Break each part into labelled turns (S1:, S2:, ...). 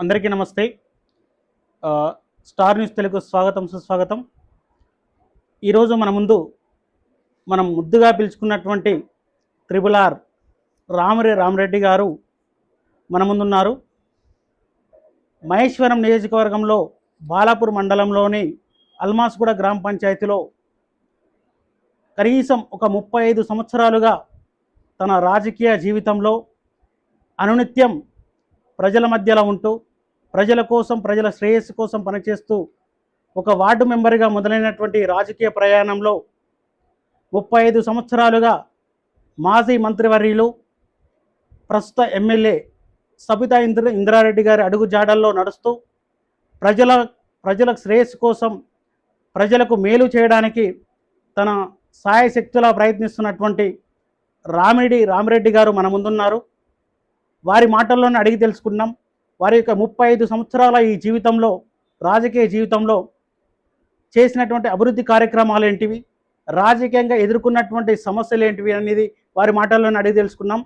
S1: అందరికీ నమస్తే. Star news Telugu స్వాగతం, సుస్వాగతం. ఈరోజు మన ముందు మనం ముద్దుగా పిలుచుకున్నటువంటి త్రిబుల్ ఆర్ రామరెడ్డి గారు మన ముందున్నారు. మహేశ్వరం నియోజకవర్గంలో బాలాపూర్ మండలంలోని అల్మాస్గూడ గ్రామ పంచాయతీలో కనీసం ఒక 35 సంవత్సరాలుగా తన రాజకీయ జీవితంలో అనునిత్యం ప్రజల మధ్యలో ఉంటూ ప్రజల కోసం, ప్రజల శ్రేయస్సు కోసం పనిచేస్తూ ఒక వార్డు మెంబర్గా మొదలైనటువంటి రాజకీయ ప్రయాణంలో 35 సంవత్సరాలుగా మాజీ మంత్రివర్యులు, ప్రస్తుత ఎమ్మెల్యే సబితా ఇంద్రారెడ్డి గారి అడుగు జాడల్లో నడుస్తూ ప్రజల శ్రేయస్సు కోసం, ప్రజలకు మేలు చేయడానికి తన సాయశక్తులా ప్రయత్నిస్తున్నటువంటి రామిరెడ్డి గారు మన ముందున్నారు. వారి మాటల్లోనే అడిగి తెలుసుకున్నాం. వారి యొక్క 35 సంవత్సరాల ఈ జీవితంలో, రాజకీయ జీవితంలో చేసినటువంటి అభివృద్ధి కార్యక్రమాలు ఏంటివి, రాజకీయంగా ఎదుర్కొన్నటువంటి సమస్యలు ఏంటివి అనేది వారి మాటల్లోనే అడిగి తెలుసుకున్నాం.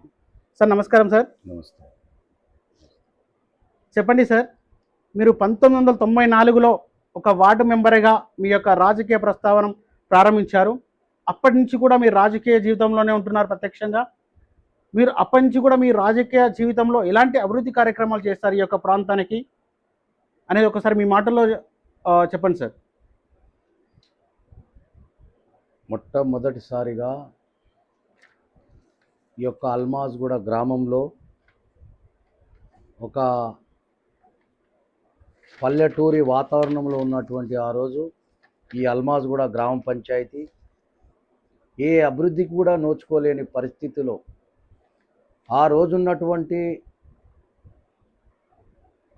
S1: సార్ నమస్కారం. సార్
S2: నమస్తే.
S1: చెప్పండి సార్, మీరు 1994లో ఒక వార్డు మెంబర్గా మీ యొక్క రాజకీయ ప్రస్తావన ప్రారంభించారు. అప్పటి నుంచి కూడా మీరు రాజకీయ జీవితంలోనే ఉంటున్నారు ప్రత్యక్షంగా. మీరు అప్పటి నుంచి కూడా మీ రాజకీయ జీవితంలో ఎలాంటి అభివృద్ధి కార్యక్రమాలు చేస్తారు ఈ యొక్క ప్రాంతానికి అనేది ఒకసారి మీ మాటల్లో చెప్పండి సార్.
S2: మొట్టమొదటిసారిగా ఈ యొక్క అల్మాస్గూడ గ్రామంలో ఒక పల్లెటూరి వాతావరణంలో ఉన్నటువంటి ఆ రోజు ఈ అల్మాస్గూడ గ్రామ పంచాయతీ ఏ అభివృద్ధికి కూడా నోచుకోలేని పరిస్థితిలో ఆ రోజున్నటువంటి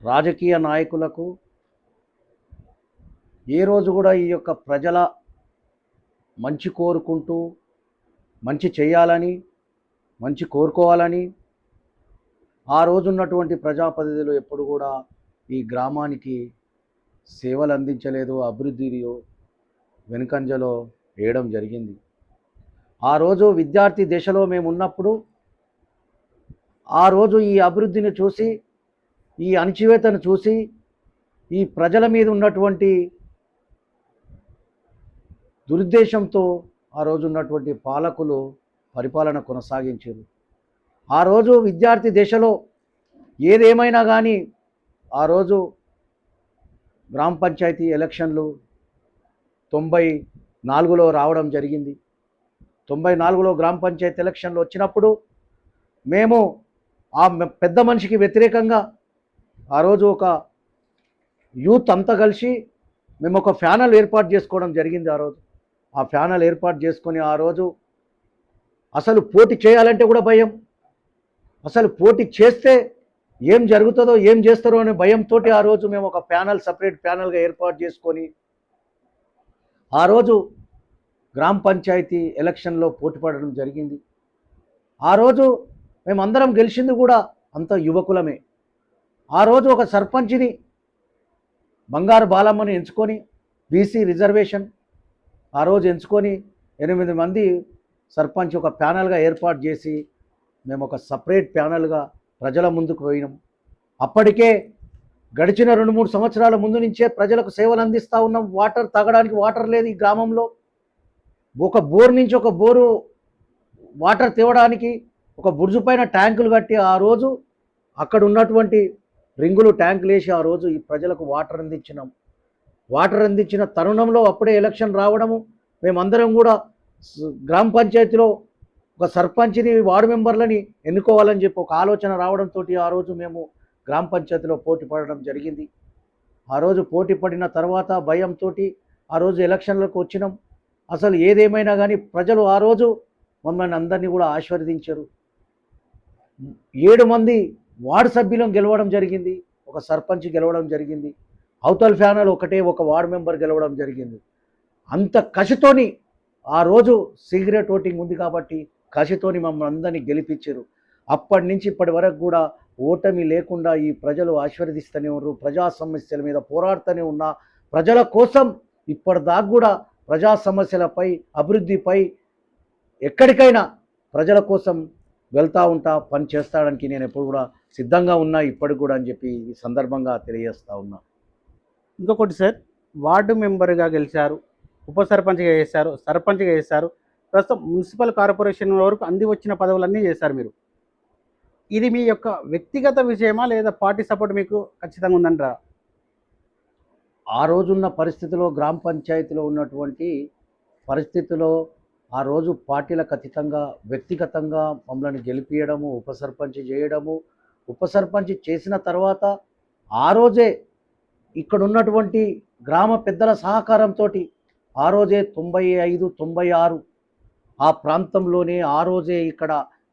S2: రాజకీయ నాయకులకు ఏ రోజు కూడా ఈ యొక్క ప్రజల మంచి కోరుకుంటూ, మంచి చేయాలని, మంచి కోరుకోవాలని ఆ రోజున్నటువంటి ప్రజాప్రతినిధులు ఎప్పుడు కూడా ఈ గ్రామానికి సేవలు అందించలేదు, అభివృద్ధిలో వెనుకంజలో వేయడం జరిగింది. ఆ రోజు విద్యార్థి దశలో మేము ఉన్నప్పుడు ఆ రోజు ఈ అభివృద్ధిని చూసి, ఈ అణచివేతను చూసి, ఈ ప్రజల మీద ఉన్నటువంటి దురుద్దేశంతో ఆ రోజు ఉన్నటువంటి పాలకులు పరిపాలన కొనసాగించారు. ఆ రోజు విద్యార్థి దశలో ఏదేమైనా కానీ ఆ రోజు గ్రామ పంచాయతీ ఎలక్షన్లు 94లో రావడం జరిగింది. 94లో గ్రామ పంచాయతీ ఎలక్షన్లు వచ్చినప్పుడు మేము ఆ పెద్ద మనిషికి వ్యతిరేకంగా ఆ రోజు ఒక యూత్ అంతా కలిసి మేము ఒక ప్యానల్ ఏర్పాటు చేసుకోవడం జరిగింది. ఆ ప్యానల్ ఏర్పాటు చేసుకొని ఆ రోజు అసలు పోటీ చేయాలంటే కూడా భయం, అసలు పోటీ చేస్తే ఏం జరుగుతుందో, ఏం చేస్తారో అనే భయంతో ఆ రోజు మేము ఒక ప్యానల్, సపరేట్ ప్యానల్గా ఏర్పాటు చేసుకొని ఆ రోజు గ్రామ పంచాయతీ ఎలక్షన్లో పోటీ పడడం జరిగింది. ఆ రోజు మేమందరం గెలిచింది కూడా అంత యువకులమే. ఆ రోజు ఒక సర్పంచ్ని బంగారు బాలమ్మని ఎంచుకొని, బీసీ రిజర్వేషన్ ఆ రోజు ఎంచుకొని 8 మంది సర్పంచ్ ఒక ప్యానల్గా ఏర్పాటు చేసి మేము ఒక సపరేట్ ప్యానల్గా ప్రజల ముందుకు పోయినాం. అప్పటికే గడిచిన 2-3 సంవత్సరాల ముందు నుంచే ప్రజలకు సేవలు అందిస్తూ ఉన్నాం. వాటర్ తాగడానికి వాటర్ లేదు ఈ గ్రామంలో. ఒక బోర్ నుంచి ఒక బోరు వాటర్ తేవడానికి ఒక బుర్జు పైన ట్యాంకులు కట్టి ఆ రోజు అక్కడ ఉన్నటువంటి రింగులు ట్యాంకులు వేసి ఆ రోజు ఈ ప్రజలకు వాటర్ అందించినాం. వాటర్ అందించిన తరుణంలో అప్పుడే ఎలక్షన్ రావడము, మేమందరం కూడా గ్రామ పంచాయతీలో ఒక సర్పంచ్ని, వార్డు మెంబర్లని ఎన్నుకోవాలని చెప్పి ఒక ఆలోచన రావడంతో ఆ రోజు మేము గ్రామ పంచాయతీలో పోటీ పడడం జరిగింది. ఆ రోజు పోటీ పడిన తర్వాత భయంతో ఆ రోజు ఎలక్షన్లకు వచ్చినాం. అసలు ఏదేమైనా కానీ ప్రజలు ఆ రోజు మమ్మల్ని అందరినీ కూడా ఆశీర్వదించారు. 7 మంది వార్డు సభ్యులను గెలవడం జరిగింది, ఒక సర్పంచ్ గెలవడం జరిగింది, అవతల ప్యానల్ ఒక వార్డు మెంబర్ గెలవడం జరిగింది. అంత కసితోని ఆ రోజు సీక్రెట్ ఓటింగ్ ఉంది కాబట్టి కసితోని మమ్మల్ని అందరినీ గెలిపించారు. అప్పటి నుంచి ఇప్పటి వరకు కూడా ఓటమి లేకుండా ఈ ప్రజలు ఆశీర్వదిస్తూనే ఉన్నారు. ప్రజా సమస్యల మీద పోరాడుతూనే ఉన్నా, ప్రజల కోసం ఇప్పటిదాకా కూడా ప్రజా సమస్యలపై, అభివృద్ధిపై ఎక్కడికైనా ప్రజల కోసం వెళ్తూ ఉంటా, పని చేస్తాడానికి నేను ఎప్పుడు కూడా సిద్ధంగా ఉన్నా ఇప్పటికి కూడా అని చెప్పి ఈ సందర్భంగా తెలియజేస్తా ఉన్నా.
S1: ఇంకొకటి సార్, వార్డు మెంబర్గా గెలిచారు, ఉప సర్పంచ్గా చేశారు, సర్పంచ్గా చేశారు, ప్రస్తుతం మున్సిపల్ కార్పొరేషన్ వరకు అంది వచ్చిన పదవులన్నీ చేశారు మీరు. ఇది మీ యొక్క వ్యక్తిగత విజయమా లేదా పార్టీ సపోర్ట్ మీకు ఖచ్చితంగా ఉందంటారా?
S2: ఆ రోజున్న పరిస్థితిలో గ్రామ పంచాయతీలో ఉన్నటువంటి పరిస్థితిలో ఆ రోజు పార్టీలకు అతీతంగా వ్యక్తిగతంగా మమ్మల్ని గెలిపియడము, ఉప సర్పంచ్ చేయడము, ఉప సర్పంచ్ చేసిన తర్వాత ఆ రోజే ఇక్కడ ఉన్నటువంటి గ్రామ పెద్దల సహకారంతో ఆ రోజే 95, 96 ఆ ప్రాంతంలోనే ఆ రోజే ఇక్కడ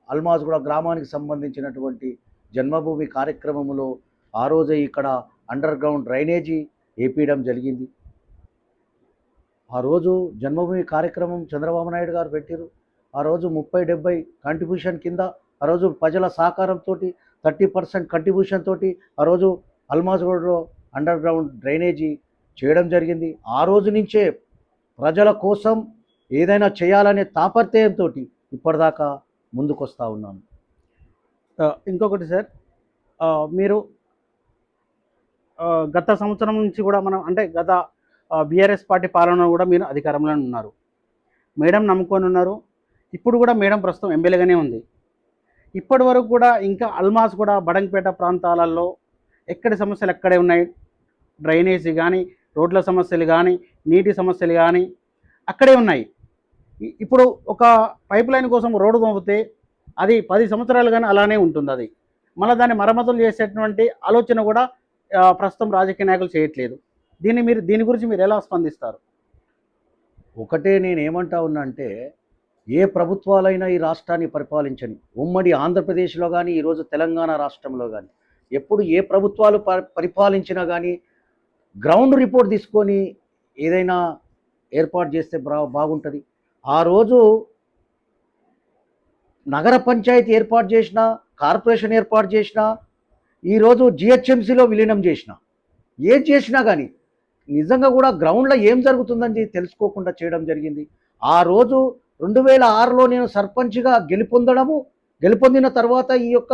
S2: అల్మాజ్గూడ గ్రామానికి సంబంధించినటువంటి జన్మభూమి కార్యక్రమంలో ఆ రోజే ఇక్కడ అండర్ గ్రౌండ్ డ్రైనేజీ వేపించడం జరిగింది. ఆ రోజు జన్మభూమి కార్యక్రమం చంద్రబాబు నాయుడు గారు పెట్టారు. ఆ రోజు 30-70 కాంట్రిబ్యూషన్ కింద ఆ రోజు ప్రజల సహకారంతో 30% కంట్రిబ్యూషన్ తోటి ఆ రోజు అల్మాజ్గూడలో అండర్ గ్రౌండ్ డ్రైనేజీ చేయడం జరిగింది. ఆ రోజు నుంచే ప్రజల కోసం ఏదైనా చేయాలనే తాపత్రయంతో ఇప్పటిదాకా ముందుకొస్తా ఉన్నాను.
S1: ఇంకొకటి సార్, మీరు గత సంవత్సరం నుంచి కూడా మనం అంటే గత బీఆర్ఎస్ పార్టీ పాలన కూడా మీరు అధికారంలో ఉన్నారు, మేడం నమ్ముకొని ఉన్నారు. ఇప్పుడు కూడా మేడం ప్రస్తుతం ఎమ్మెల్యేగానే ఉంది. ఇప్పటి వరకు కూడా ఇంకా అల్మాస్ కూడా బడంగపేట ప్రాంతాలలో ఎక్కడి సమస్యలు ఎక్కడే ఉన్నాయి. డ్రైనేజీ కానీ, రోడ్ల సమస్యలు కానీ, నీటి సమస్యలు కానీ అక్కడే ఉన్నాయి. ఇప్పుడు ఒక పైప్ లైన్ కోసం రోడ్డు పంపితే అది 10 సంవత్సరాలు కానీ అలానే ఉంటుంది. అది మళ్ళీ దాన్ని మరమ్మతులు చేసేటువంటి ఆలోచన కూడా ప్రస్తుతం రాజకీయ నాయకులు చేయట్లేదు. దీని గురించి మీరు ఎలా స్పందిస్తారు?
S2: ఒకటే నేను ఏమంటా ఉన్నా అంటే, ఏ ప్రభుత్వాలైనా ఈ రాష్ట్రాన్ని పరిపాలించని, ఉమ్మడి ఆంధ్రప్రదేశ్లో కానీ ఈరోజు తెలంగాణ రాష్ట్రంలో కానీ ఎప్పుడు ఏ ప్రభుత్వాలు పరిపాలించినా కానీ గ్రౌండ్ రిపోర్ట్ తీసుకొని ఏదైనా ఏర్పాటు చేస్తే బాగుంటుంది. ఆ రోజు నగర పంచాయతీ ఏర్పాటు చేసిన, కార్పొరేషన్ ఏర్పాటు చేసిన, ఈరోజు జిహెచ్ఎంసీలో విలీనం చేసిన, ఏం చేసినా కానీ నిజంగా కూడా గ్రౌండ్లో ఏం జరుగుతుందని తెలుసుకోకుండా చేయడం జరిగింది. ఆ రోజు 2006లో నేను సర్పంచ్గా గెలుపొందిన తర్వాత ఈ యొక్క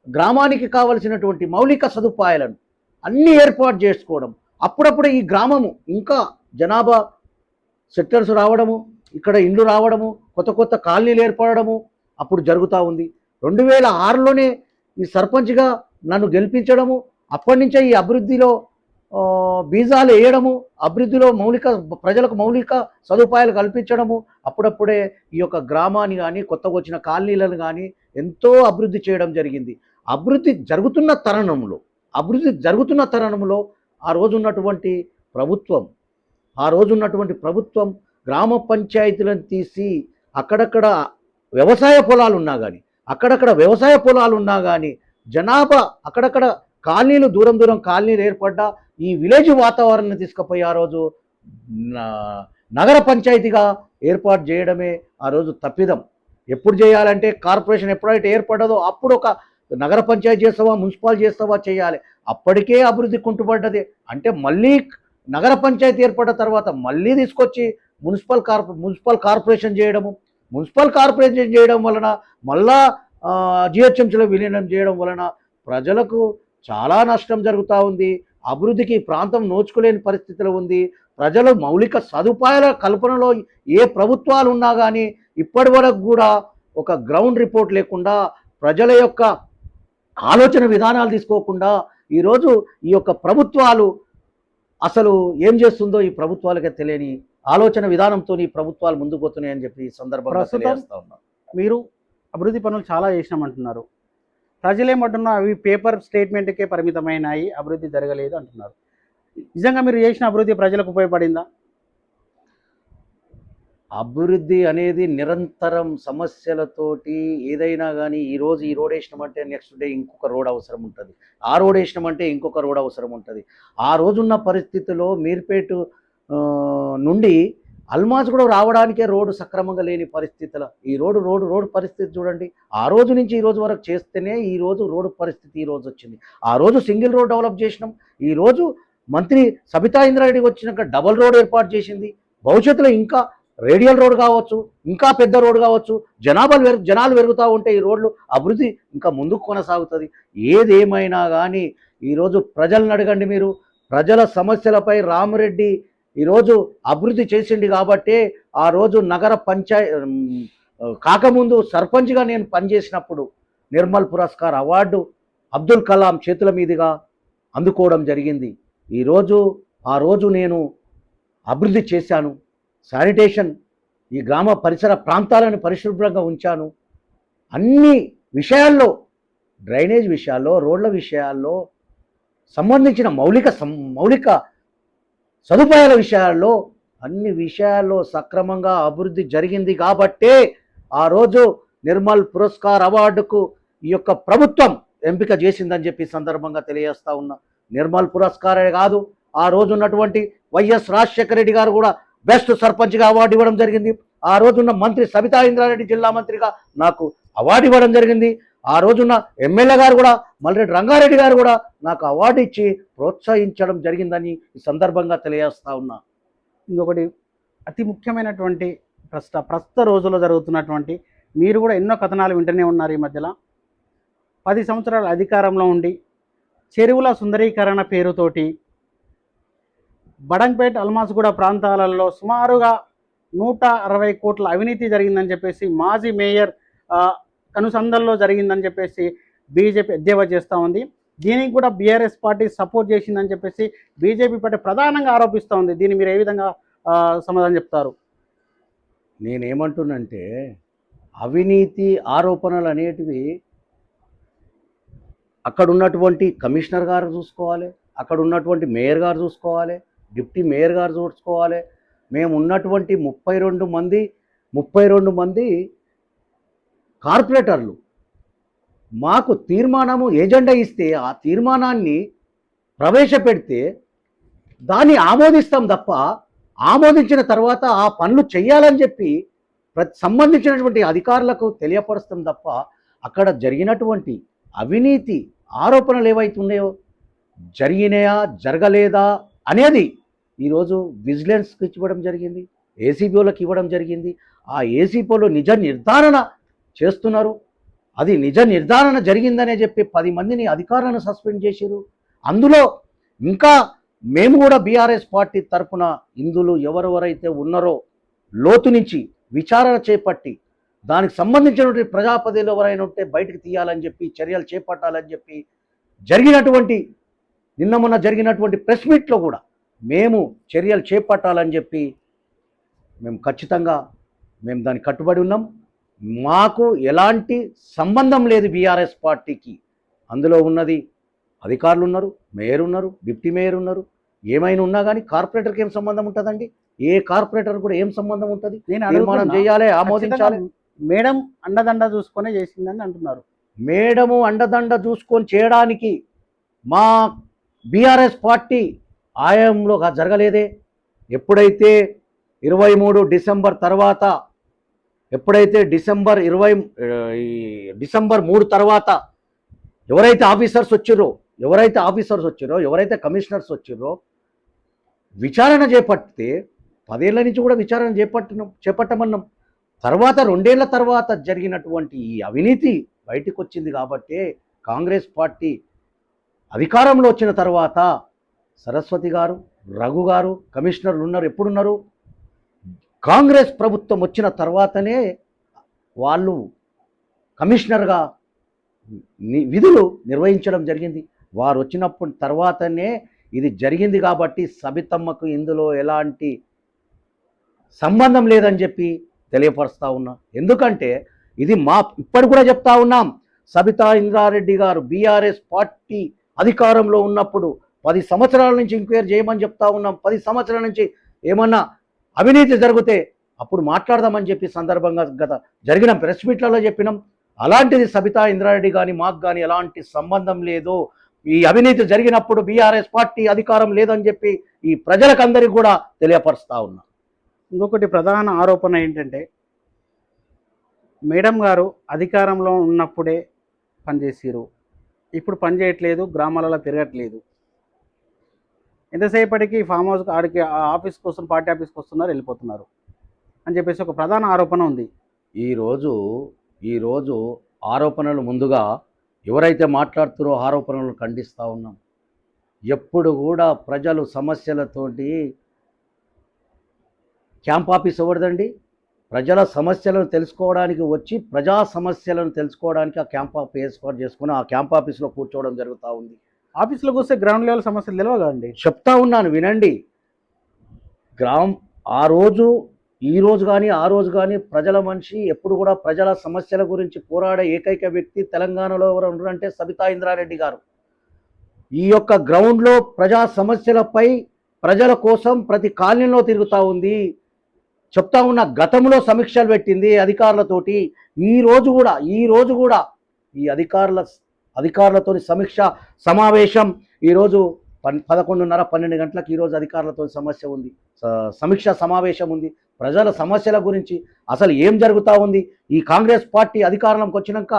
S2: గ్రామానికి కావలసినటువంటి మౌలిక సదుపాయాలను అన్నీ ఏర్పాటు చేసుకోవడం, అప్పుడప్పుడు ఈ గ్రామము ఇంకా జనాభా సెక్టర్స్ రావడము, ఇక్కడ ఇండ్లు రావడము, కొత్త కొత్త కాలనీలు ఏర్పడము అప్పుడు జరుగుతూ ఉంది. 2006లోనే ఈ సర్పంచ్గా నన్ను గెలిపించడము, అప్పటి నుంచే ఈ అభివృద్ధిలో బీజాలు వేయడము, అభివృద్ధిలో ప్రజలకు మౌలిక సదుపాయాలు కల్పించడము, అప్పుడప్పుడే ఈ యొక్క గ్రామాన్ని కానీ కొత్తగా వచ్చిన కాలనీలను కానీ ఎంతో అభివృద్ధి చేయడం జరిగింది. అభివృద్ధి జరుగుతున్న తరుణంలో ఆ రోజున్నటువంటి ప్రభుత్వం గ్రామ పంచాయతీలను తీసి అక్కడక్కడ వ్యవసాయ పొలాలు ఉన్నా కానీ జనాభా అక్కడక్కడ కాలనీలు దూరం కాలనీలు ఏర్పడ్డా ఈ విలేజ్ వాతావరణాన్ని తీసుకుపోయి ఆ రోజు నగర పంచాయతీగా ఏర్పాటు చేయడమే ఆ రోజు తప్పిదం. ఎప్పుడు చేయాలంటే కార్పొరేషన్ ఎప్పుడైతే ఏర్పడ్డదో అప్పుడు ఒక నగర పంచాయతీ చేస్తావా, మున్సిపల్ చేస్తావా చేయాలి. అప్పటికే అభివృద్ధి కుంటుపడ్డది. అంటే మళ్ళీ నగర పంచాయతీ ఏర్పడ్డ తర్వాత మళ్ళీ తీసుకొచ్చి మున్సిపల్ కార్పొరేషన్ చేయడం వలన మళ్ళా జిహెచ్ఎంసీలో విలీనం చేయడం వలన ప్రజలకు చాలా నష్టం జరుగుతూ ఉంది. అభివృద్ధికి ప్రాంతం నోచుకోలేని పరిస్థితిలో ఉంది. ప్రజలు మౌలిక సదుపాయాల కల్పనలో ఏ ప్రభుత్వాలు ఉన్నా కానీ ఇప్పటి వరకు కూడా ఒక గ్రౌండ్ రిపోర్ట్ లేకుండా, ప్రజల యొక్క ఆలోచన విధానాలు తీసుకోకుండా ఈరోజు ఈ యొక్క ప్రభుత్వాలు అసలు ఏం చేస్తుందో ఈ ప్రభుత్వాలకే తెలియని ఆలోచన విధానంతో ఈ ప్రభుత్వాలు ముందుకు పోతున్నాయని చెప్పి ఈ సందర్భంగా తెలియజేస్తా ఉన్నా.
S1: మీరు అభివృద్ధి పనులు చాలా చేసినామంటున్నారు, ప్రజలేమంటున్నా అవి పేపర్ స్టేట్మెంట్కే పరిమితమైనాయి, అభివృద్ధి జరగలేదు అంటున్నారు. నిజంగా మీరు చేసిన అభివృద్ధి ప్రజలకు ఉపయోగపడిందా?
S2: అభివృద్ధి అనేది నిరంతరం సమస్యలతోటి ఏదైనా కానీ ఈరోజు ఈ రోడ్ వేసినామంటే నెక్స్ట్ డే ఇంకొక రోడ్ అవసరం ఉంటుంది, ఆ రోడ్ వేసినామంటే ఇంకొక రోడ్ అవసరం ఉంటుంది. ఆ రోజున్న పరిస్థితిలో మీర్పేట నుండి అల్మాజ్ కూడా రావడానికే రోడ్డు సక్రమంగా లేని పరిస్థితుల ఈ రోడ్డు పరిస్థితి చూడండి. ఆ రోజు నుంచి ఈ రోజు వరకు చేస్తేనే ఈ రోజు రోడ్డు పరిస్థితి ఈ రోజు వచ్చింది. ఆ రోజు సింగిల్ రోడ్ డెవలప్ చేసినాం, ఈరోజు మంత్రి సబితా ఇంద్రారెడ్డి వచ్చినాక డబల్ రోడ్ ఏర్పాటు చేసింది. భవిష్యత్తులో ఇంకా రేడియల్ రోడ్ కావచ్చు, ఇంకా పెద్ద రోడ్ కావచ్చు, జనాలు పెరుగుతూ ఉంటే ఈ రోడ్లు అభివృద్ధి ఇంకా ముందుకు కొనసాగుతుంది. ఏదేమైనా కానీ ఈరోజు ప్రజలను అడగండి మీరు. ప్రజల సమస్యలపై రామిరెడ్డి ఈరోజు అభివృద్ధి చేసింది కాబట్టే ఆ రోజు నగర కాకముందు సర్పంచ్గా నేను పనిచేసినప్పుడు నిర్మల్ పురస్కార్ అవార్డు అబ్దుల్ కలాం చేతుల మీదుగా అందుకోవడం జరిగింది. ఆ రోజు నేను అభివృద్ధి చేశాను. శానిటేషన్, ఈ గ్రామ పరిసర ప్రాంతాలను పరిశుభ్రంగా ఉంచాను. అన్ని విషయాల్లో, డ్రైనేజ్ విషయాల్లో, రోడ్ల విషయాల్లో, సంబంధించిన మౌలిక సదుపాయాల విషయాల్లో, అన్ని విషయాల్లో సక్రమంగా అభివృద్ధి జరిగింది కాబట్టే ఆ రోజు నిర్మల్ పురస్కార్ అవార్డుకు ఈ యొక్క ప్రభుత్వం ఎంపిక చేసిందని చెప్పి సందర్భంగా తెలియజేస్తా ఉన్నా. నిర్మల్ పురస్కారే కాదు, ఆ రోజు ఉన్నటువంటి వైఎస్ రాజశేఖర రెడ్డి గారు కూడా బెస్ట్ సర్పంచ్గా అవార్డు ఇవ్వడం జరిగింది. ఆ రోజున్న మంత్రి సబితా ఇంద్రారెడ్డి జిల్లా మంత్రిగా నాకు అవార్డు ఇవ్వడం జరిగింది. ఆ రోజున్న ఎమ్మెల్యే గారు కూడా మల్రెడ్డి రంగారెడ్డి గారు కూడా నాకు అవార్డు ఇచ్చి ప్రోత్సహించడం జరిగిందని ఈ సందర్భంగా తెలియజేస్తా ఉన్నా.
S1: ఇంకొకటి అతి ముఖ్యమైనటువంటి ప్రస్తుత రోజుల్లో జరుగుతున్నటువంటి, మీరు కూడా ఎన్నో కథనాలు వింటూనే ఉన్నారు ఈ మధ్యలో. 10 సంవత్సరాల అధికారంలో ఉండి చెరువుల సుందరీకరణ పేరుతోటి బడంగ్పేట్, అల్మాస్గూడ ప్రాంతాలలో సుమారుగా 160 కోట్ల అవినీతి జరిగిందని చెప్పేసి మాజీ మేయర్ కనుసంధల్లో జరిగిందని చెప్పేసి బీజేపీ ఎద్దేవా చేస్తూ ఉంది. దీనికి కూడా బీఆర్ఎస్ పార్టీ సపోర్ట్ చేసిందని చెప్పేసి బీజేపీ పార్టీ ప్రధానంగా ఆరోపిస్తూ ఉంది. దీన్ని మీరు ఏ విధంగా సమాధానం చెప్తారు?
S2: నేనేమంటున్నంటే, అవినీతి ఆరోపణలు అనేటివి అక్కడ ఉన్నటువంటి కమిషనర్ గారు చూసుకోవాలి, అక్కడ ఉన్నటువంటి మేయర్ గారు చూసుకోవాలి, డిప్యూటీ మేయర్ గారు చూసుకోవాలి. మేము ఉన్నటువంటి 32 మంది కార్పొరేటర్లు మాకు తీర్మానము ఎజెండా ఇస్తే ఆ తీర్మానాన్ని ప్రవేశపెడితే దాన్ని ఆమోదిస్తాం తప్ప, ఆమోదించిన తర్వాత ఆ పనులు చేయాలని చెప్పి సంబంధించినటువంటి అధికారులకు తెలియపరుస్తాం తప్ప, అక్కడ జరిగినటువంటి అవినీతి ఆరోపణలు ఏవైతే ఉన్నాయో జరిగినాయా జరగలేదా అనేది ఈరోజు విజిలెన్స్కి ఇవ్వడం జరిగింది, ఏసీబీలకు ఇవ్వడం జరిగింది. ఆ ఏసీబీలో నిజ నిర్ధారణ చేస్తున్నారు. అది నిజ నిర్ధారణ జరిగిందనే చెప్పి 10 మందిని అధికారులను సస్పెండ్ చేశారు. అందులో ఇంకా మేము కూడా బీఆర్ఎస్ పార్టీ తరఫున ఇందులో ఎవరెవరైతే ఉన్నారో లోతు నుంచి విచారణ చేపట్టి దానికి సంబంధించినటువంటి ప్రజాపతిలో ఎవరైనా ఉంటే బయటకు తీయాలని చెప్పి చర్యలు చేపట్టాలని చెప్పి నిన్న మొన్న జరిగినటువంటి ప్రెస్ మీట్లో కూడా మేము చర్యలు చేపట్టాలని చెప్పి మేము ఖచ్చితంగా దానికి కట్టుబడి ఉన్నాం. మాకు ఎలాంటి సంబంధం లేదు బీఆర్ఎస్ పార్టీకి. అందులో ఉన్నది అధికారులు ఉన్నారు, మేయర్ ఉన్నారు, డిప్యూటీ మేయర్ ఉన్నారు. ఏమైనా ఉన్నా కానీ కార్పొరేటర్కి ఏం సంబంధం ఉంటుందండి? ఏ కార్పొరేటర్ కూడా ఏం సంబంధం ఉంటుంది? తీర్మానం చేయాలి, ఆమోదించాలి.
S1: మేడం అండదండ చూసుకొని చేసిందని అంటున్నారు.
S2: మేడము అండదండ చూసుకొని చేయడానికి మా బీఆర్ఎస్ పార్టీ ఆయంలో జరగలేదే. ఎప్పుడైతే 23 డిసెంబర్ తర్వాత, ఎప్పుడైతే డిసెంబర్ 3 తర్వాత ఎవరైతే ఆఫీసర్స్ వచ్చారో, ఎవరైతే కమిషనర్స్ వచ్చారో విచారణ చేపడితే 10 ఏళ్ల నుంచి కూడా విచారణ చేపట్టమన్నాం. తర్వాత 2 ఏళ్ల తర్వాత జరిగినటువంటి ఈ అవినీతి బయటకు వచ్చింది కాబట్టి కాంగ్రెస్ పార్టీ అధికారంలో వచ్చిన తర్వాత సరస్వతి గారు, రఘు గారు కమిషనర్లు ఉన్నారు. ఎప్పుడున్నారు? కాంగ్రెస్ ప్రభుత్వం వచ్చిన తర్వాతనే వాళ్ళు కమిషనర్గా విధులు నిర్వహించడం జరిగింది. వారు వచ్చినప్పుడు తర్వాతనే ఇది జరిగింది కాబట్టి సబితమ్మకు ఇందులో ఎలాంటి సంబంధం లేదని చెప్పి తెలియపరుస్తూ ఉన్నా. ఎందుకంటే ఇది ఇప్పటి కూడా చెప్తా ఉన్నాం, సబితా ఇంద్రారెడ్డి గారు బీఆర్ఎస్ పార్టీ అధికారంలో ఉన్నప్పుడు 10 సంవత్సరాల నుంచి ఎంక్వైరీ చేయమని చెప్తా ఉన్నాం. 10 సంవత్సరాల నుంచి ఏమన్నా అవినీతి జరిగితే అప్పుడు మాట్లాడదామని చెప్పి సందర్భంగా గత జరిగిన ప్రెస్ మీట్లలో చెప్పినాం. అలాంటిది సబితా ఇంద్రారెడ్డి కానీ మాకు కానీ ఎలాంటి సంబంధం లేదు. ఈ అవినీతి జరిగినప్పుడు బీఆర్ఎస్ పార్టీ అధికారం లేదని చెప్పి ఈ ప్రజలకందరికీ కూడా తెలియపరుస్తూ ఉన్నా.
S1: ఇంకొకటి ప్రధాన ఆరోపణ ఏంటంటే, మేడం గారు అధికారంలో ఉన్నప్పుడే పనిచేసారు, ఇప్పుడు పనిచేయట్లేదు, గ్రామాలలో తిరగట్లేదు. ఎంతసేపటికి ఫామ్ హౌస్ ఆడికి ఆఫీస్ కోసం, పార్టీ ఆఫీస్కి వస్తున్నారు, వెళ్ళిపోతున్నారు. అని చెప్పేసి ఒక ప్రధాన ఆరోపణ ఉంది.
S2: ఈరోజు ఈరోజు ఆరోపణలు ముందుగా ఎవరైతే మాట్లాడుతారో ఆరోపణలను ఖండిస్తూ ఉన్నాం. ఎప్పుడు కూడా ప్రజలు సమస్యలతోటి క్యాంప్ ఆఫీస్ ఎవరిదండి? ప్రజల సమస్యలను తెలుసుకోవడానికి వచ్చి ప్రజా సమస్యలను తెలుసుకోవడానికి ఆ క్యాంప్ ఆఫీస్ ఏర్పాటు చేసుకుని ఆ క్యాంప్ ఆఫీస్లో కూర్చోవడం జరుగుతూ ఉంది.
S1: ఆఫీస్లోకి వస్తే గ్రౌండ్ లెవెల్ సమస్యలు తెలియగా అండి.
S2: చెప్తా ఉన్నాను వినండి. ఆ రోజు ఈ రోజు కానీ ఆ రోజు కానీ ప్రజల మనిషి ఎప్పుడు కూడా ప్రజల సమస్యల గురించి పోరాడే ఏకైక వ్యక్తి తెలంగాణలో ఎవరు ఉన్నారంటే సబితా ఇంద్రారెడ్డి గారు. ఈ యొక్క గ్రౌండ్లో ప్రజా సమస్యలపై ప్రజల కోసం ప్రతి కాలనీలో తిరుగుతూ ఉంది. చెప్తా ఉన్న గతంలో సమీక్షలు పెట్టింది అధికారులతోటి. ఈ రోజు కూడా ఈ అధికారులతో సమీక్ష సమావేశం ఈరోజు 11:30-12 గంటలకు ఈరోజు అధికారులతో సమీక్ష సమావేశం ఉంది. ప్రజల సమస్యల గురించి అసలు ఏం జరుగుతూ ఉంది, ఈ కాంగ్రెస్ పార్టీ అధికారంలోకి వచ్చినాక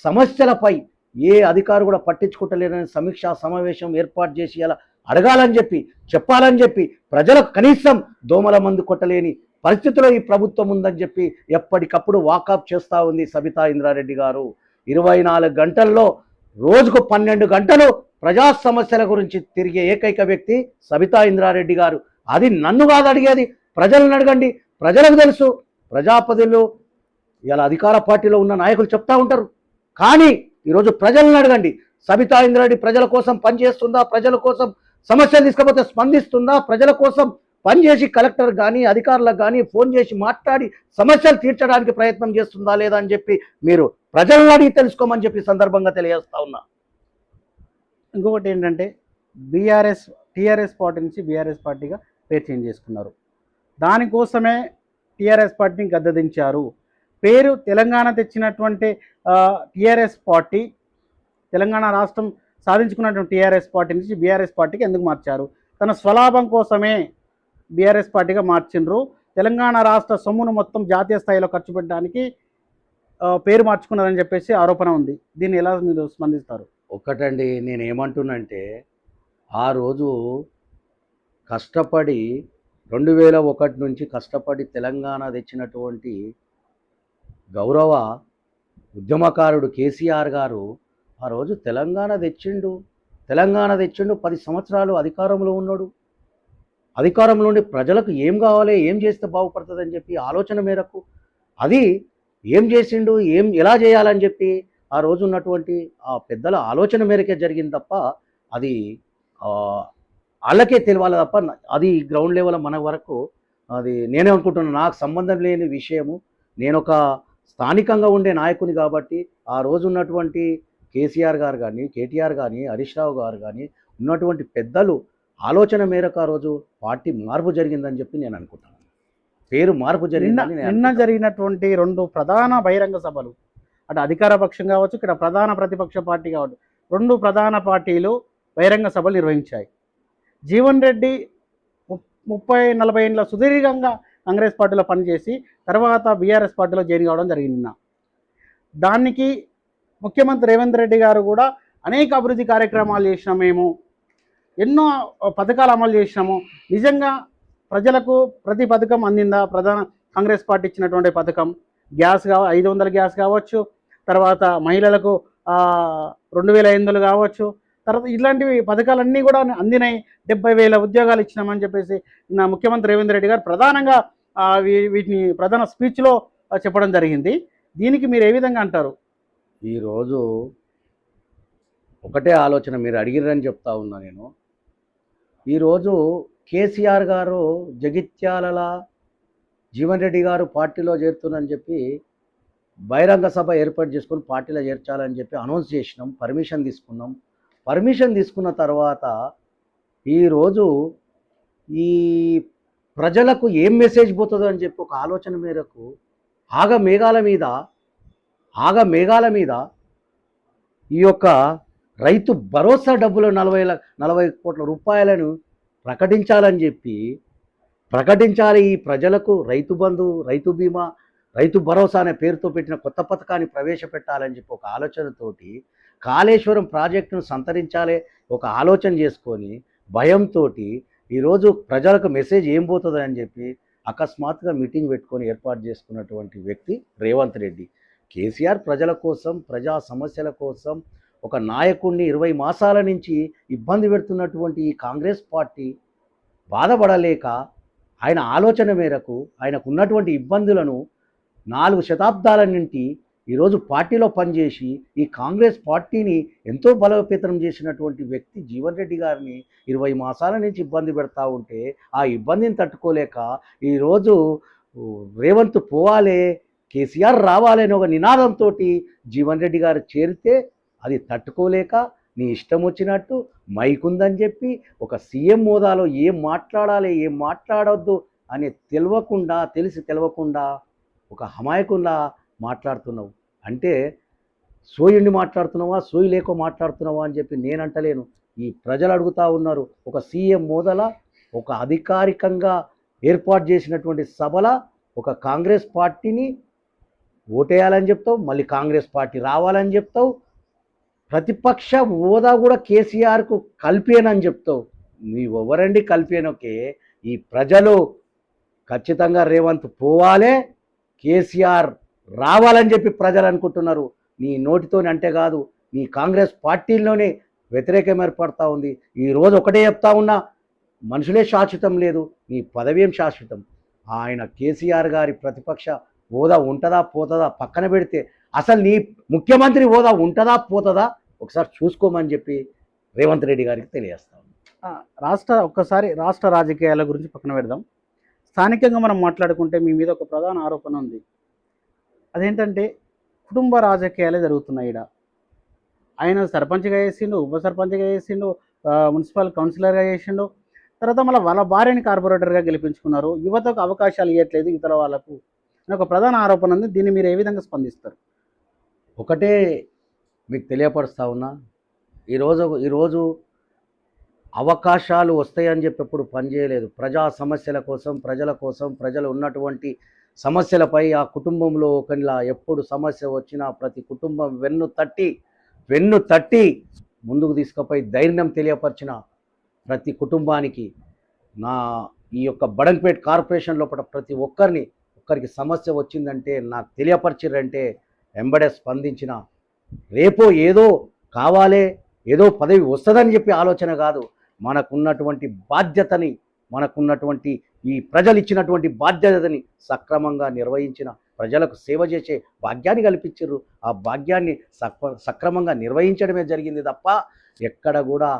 S2: సమస్యలపై ఏ అధికారు కూడా పట్టించుకుంటలేరని సమీక్షా సమావేశం ఏర్పాటు చేసి అలా అడగాలని చెప్పి చెప్పాలని చెప్పి ప్రజలకు కనీసం దోమల మందు కొట్టలేని పరిస్థితిలో ఈ ప్రభుత్వం ఉందని చెప్పి ఎప్పటికప్పుడు వాకప్ చేస్తూ ఉంది సబితా ఇంద్రారెడ్డి గారు. 24 గంటల్లో రోజుకు 12 గంటలు ప్రజా సమస్యల గురించి తిరిగే ఏకైక వ్యక్తి సబితా ఇంద్రారెడ్డి గారు. అది నన్ను కాదు అడిగేది, ప్రజలను అడగండి. ప్రజలకు తెలుసు. ప్రజాపతిలో ఇలా అధికార పార్టీలో ఉన్న నాయకులు చెప్తా ఉంటారు, కానీ ఈరోజు ప్రజలను అడగండి. సబితా ఇంద్రారెడ్డి ప్రజల కోసం పనిచేస్తుందా? ప్రజల కోసం సమస్యలు తీసుకపోతే స్పందిస్తుందా? ప్రజల కోసం పనిచేసి కలెక్టర్ కానీ అధికారులకు కానీ ఫోన్ చేసి మాట్లాడి సమస్యలు తీర్చడానికి ప్రయత్నం చేస్తుందా లేదా అని చెప్పి మీరు ప్రజలను అడిగి తెలుసుకోమని చెప్పి సందర్భంగా తెలియజేస్తా ఉన్నా.
S1: ఇంకొకటి ఏంటంటే టీఆర్ఎస్ పార్టీ నుంచి బీఆర్ఎస్ పార్టీగా పేరు చేంజ్ చేసుకున్నారు. దానికోసమే టీఆర్ఎస్ పార్టీని గద్దెదించారు. పేరు తెలంగాణ తెచ్చినటువంటి టీఆర్ఎస్ పార్టీ, తెలంగాణ రాష్ట్రం సాధించుకున్నటువంటి టీఆర్ఎస్ పార్టీ నుంచి బీఆర్ఎస్ పార్టీకి ఎందుకు మార్చారు? తన స్వలాభం కోసమే బీఆర్ఎస్ పార్టీగా మార్చిండ్రు. తెలంగాణ రాష్ట్ర సొమ్మును మొత్తం జాతీయ స్థాయిలో ఖర్చు పెట్టడానికి పేరు మార్చుకున్నారని చెప్పేసి ఆరోపణ ఉంది. దీన్ని ఎలా మీరు స్పందిస్తారు?
S2: ఒక్కటండి, నేను ఏమంటున్నంటే ఆ రోజు కష్టపడి 2001 నుంచి కష్టపడి తెలంగాణ తెచ్చినటువంటి గౌరవ ఉద్యమకారుడు కేసీఆర్ గారు ఆ రోజు తెలంగాణ తెచ్చిండు. 10 సంవత్సరాలు అధికారంలో ఉన్నాడు. అధికారంలో ఉండి ప్రజలకు ఏం కావాలి, ఏం చేస్తే బాగుపడుతుందని చెప్పి ఆలోచన మేరకు అది ఏం చేసిండు, ఎలా చేయాలని చెప్పి ఆ రోజు ఉన్నటువంటి ఆ పెద్దల ఆలోచన మేరకే జరిగింది తప్ప అది వాళ్ళకే తెలియాలి తప్ప అది గ్రౌండ్ లెవెల్ మన వరకు అది నేనే అనుకుంటున్నాను. నాకు సంబంధం లేని విషయము. నేను ఒక స్థానికంగా ఉండే నాయకుని కాబట్టి ఆ రోజు ఉన్నటువంటి కేసీఆర్ గారు కానీ, కేటీఆర్ కానీ, హరీష్ రావు గారు కానీ ఉన్నటువంటి పెద్దలు ఆలోచన మేరకు ఆ రోజు పార్టీ మార్పు జరిగిందని చెప్పి నేను అనుకుంటాను. పేరు మార్పు జరిగిందని
S1: నిన్న జరిగినటువంటి 2 ప్రధాన బహిరంగ సభలు, అటు అధికార పక్షం కావచ్చు, ఇక్కడ ప్రధాన ప్రతిపక్ష పార్టీ కావచ్చు, 2 ప్రధాన పార్టీలు బహిరంగ సభలు నిర్వహించాయి. జీవన్ రెడ్డి 30-40 ఏళ్ళ సుదీర్ఘంగా కాంగ్రెస్ పార్టీలో పనిచేసి తర్వాత బీఆర్ఎస్ పార్టీలో జాయిన్ కావడం జరిగింది. దానికి ముఖ్యమంత్రి రేవంత్ రెడ్డి గారు కూడా అనేక అభివృద్ధి కార్యక్రమాలు చేసినాం, మేము ఎన్నో పథకాలు అమలు చేసినాము. నిజంగా ప్రజలకు ప్రతి పథకం అందిందా? ప్రధాన కాంగ్రెస్ పార్టీ ఇచ్చినటువంటి పథకం గ్యాస్ 500 గ్యాస్ కావచ్చు, తర్వాత మహిళలకు 2500 కావచ్చు, తర్వాత ఇలాంటివి పథకాలన్నీ కూడా అందినాయి. 70,000 ఉద్యోగాలు ఇచ్చినామని చెప్పేసి నా ముఖ్యమంత్రి రేవంత్ రెడ్డి గారు ప్రధానంగా వీటిని ప్రధాన స్పీచ్లో చెప్పడం జరిగింది. దీనికి మీరు ఏ విధంగా అంటారు?
S2: ఈరోజు ఒకటే ఆలోచన మీరు అడిగిరని చెప్తా ఉన్నా నేను. ఈరోజు కేసీఆర్ గారు జగిత్యాల జీవన్ రెడ్డి గారు పార్టీలో చేరుతున్నారని చెప్పి బహిరంగ సభ ఏర్పాటు చేసుకొని పార్టీలో చేర్చాలని చెప్పి అనౌన్స్ చేసినాం. పర్మిషన్ తీసుకున్న తర్వాత ఈరోజు ఈ ప్రజలకు ఏం మెసేజ్ పోతుందో అని చెప్పి ఒక ఆలోచన మేరకు ఆగమేఘాల మీద ఈ యొక్క రైతు భరోసా డబ్బులు 40 కోట్ల రూపాయలను ప్రకటించాలి. ఈ ప్రజలకు రైతు బంధు, రైతు బీమా, రైతు భరోసా అనే పేరుతో పెట్టిన కొత్త పథకాన్ని ప్రవేశపెట్టాలని చెప్పి ఒక ఆలోచనతోటి కాళేశ్వరం ప్రాజెక్టును సంతరించాలి ఒక ఆలోచన చేసుకొని భయంతో ఈరోజు ప్రజలకు మెసేజ్ ఏం పోతుందని చెప్పి అకస్మాత్తుగా మీటింగ్ పెట్టుకొని ఏర్పాటు చేసుకున్నటువంటి వ్యక్తి రేవంత్ రెడ్డి. కేసీఆర్ ప్రజల కోసం, ప్రజా సమస్యల కోసం ఒక నాయకుడిని 20 మాసాల నుంచి ఇబ్బంది పెడుతున్నటువంటి ఈ కాంగ్రెస్ పార్టీ బాధపడలేక ఆయన ఆలోచన మేరకు ఆయనకు ఉన్నటువంటి ఇబ్బందులను 4 శతాబ్దాల నుండి ఈరోజు పార్టీలో పనిచేసి ఈ కాంగ్రెస్ పార్టీని ఎంతో బలోపేతం చేసినటువంటి వ్యక్తి జీవన్ రెడ్డి గారిని 20 మాసాల నుంచి ఇబ్బంది పెడతా ఉంటే ఆ ఇబ్బందిని తట్టుకోలేక ఈరోజు రేవంత్ పోవాలే, కేసీఆర్ రావాలని ఒక నినాదంతో జీవన్ రెడ్డి గారు చేరితే అది తట్టుకోలేక నీ ఇష్టం వచ్చినట్టు మైక్ ఉందని చెప్పి ఒక సీఎం హోదాలో ఏం మాట్లాడాలి ఏం మాట్లాడొద్దు అని తెలిసి తెలవకుండా ఒక హమాయకుల్లా మాట్లాడుతున్నావు. అంటే సోయుండి మాట్లాడుతున్నావా, సోయి లేకో మాట్లాడుతున్నావా అని చెప్పి నేను అంటలేను. ఈ ప్రజలు అడుగుతూ ఉన్నారు. ఒక సీఎం హోదాల ఒక అధికారికంగా ఏర్పాటు చేసినటువంటి సభల ఒక కాంగ్రెస్ పార్టీని ఓటేయాలని చెప్తావు, మళ్ళీ కాంగ్రెస్ పార్టీ రావాలని చెప్తావు, ప్రతిపక్ష హోదా కూడా కేసీఆర్కు కల్పేనని చెప్తావు. నీవెవరండి కల్పేనోకే? ఈ ప్రజలు ఖచ్చితంగా రేవంత్ పోవాలే, కేసీఆర్ రావాలని చెప్పి ప్రజలు అనుకుంటున్నారు. నీ నోటితోని అంటే కాదు, నీ కాంగ్రెస్ పార్టీలోనే వ్యతిరేకం ఏర్పడతా ఉంది. ఈరోజు ఒకటే చెప్తా ఉన్నా, మనుషులే శాశ్వతం లేదు, నీ పదవేం శాశ్వతం. ఆయన కేసీఆర్ గారి ప్రతిపక్ష హోదా ఉంటుందా పోతుందా పక్కన పెడితే అసలు నీ ముఖ్యమంత్రి హోదా ఉంటుందా పోతుందా ఒకసారి చూసుకోమని చెప్పి రేవంత్ రెడ్డి గారికి తెలియజేస్తాం.
S1: ఒక్కసారి రాష్ట్ర రాజకీయాల గురించి పక్కన పెడదాం. స్థానికంగా మనం మాట్లాడుకుంటే మీ మీద ఒక ప్రధాన ఆరోపణ ఉంది. అదేంటంటే కుటుంబ రాజకీయాలే జరుగుతున్నాయి. ఆయన సర్పంచ్గా చేసిండు, ఉప సర్పంచ్గా చేసిండు, మున్సిపల్ కౌన్సిలర్గా చేసిండు, తర్వాత మళ్ళీ వాళ్ళ భార్యని కార్పొరేటర్గా గెలిపించుకున్నారు. యువతకు అవకాశాలు ఇవ్వట్లేదు ఇతర వాళ్ళకు అని ఒక ప్రధాన ఆరోపణ ఉంది. దీన్ని మీరు ఏ విధంగా స్పందిస్తారు?
S2: ఒకటే మీకు తెలియపరుస్తా ఉన్నా, ఈరోజు అవకాశాలు వస్తాయని చెప్పి ఎప్పుడు పనిచేయలేదు. ప్రజా సమస్యల కోసం, ప్రజలు ఉన్నటువంటి సమస్యలపై ఆ కుటుంబంలో ఒకలా ఎప్పుడు సమస్య వచ్చినా ప్రతి కుటుంబం వెన్ను తట్టి ముందుకు తీసుకుపోయి ధైర్యం తెలియపరిచిన ప్రతి కుటుంబానికి ఈ యొక్క బడంపేట్ కార్పొరేషన్ లోపల ప్రతి ఒక్కరికి సమస్య వచ్చిందంటే నాకు తెలియపరిచిరంటే వెంబడే స్పందించిన, రేపో ఏదో కావాలే, ఏదో పదవి వస్తుందని చెప్పి ఆలోచన కాదు, మనకున్నటువంటి బాధ్యతని, మనకున్నటువంటి ఈ ప్రజలు ఇచ్చినటువంటి బాధ్యతని సక్రమంగా నిర్వహించిన, ప్రజలకు సేవ చేసే భాగ్యాన్ని కల్పించారు. ఆ భాగ్యాన్ని సక్రమంగా నిర్వహించడమే జరిగింది తప్ప ఎక్కడ కూడా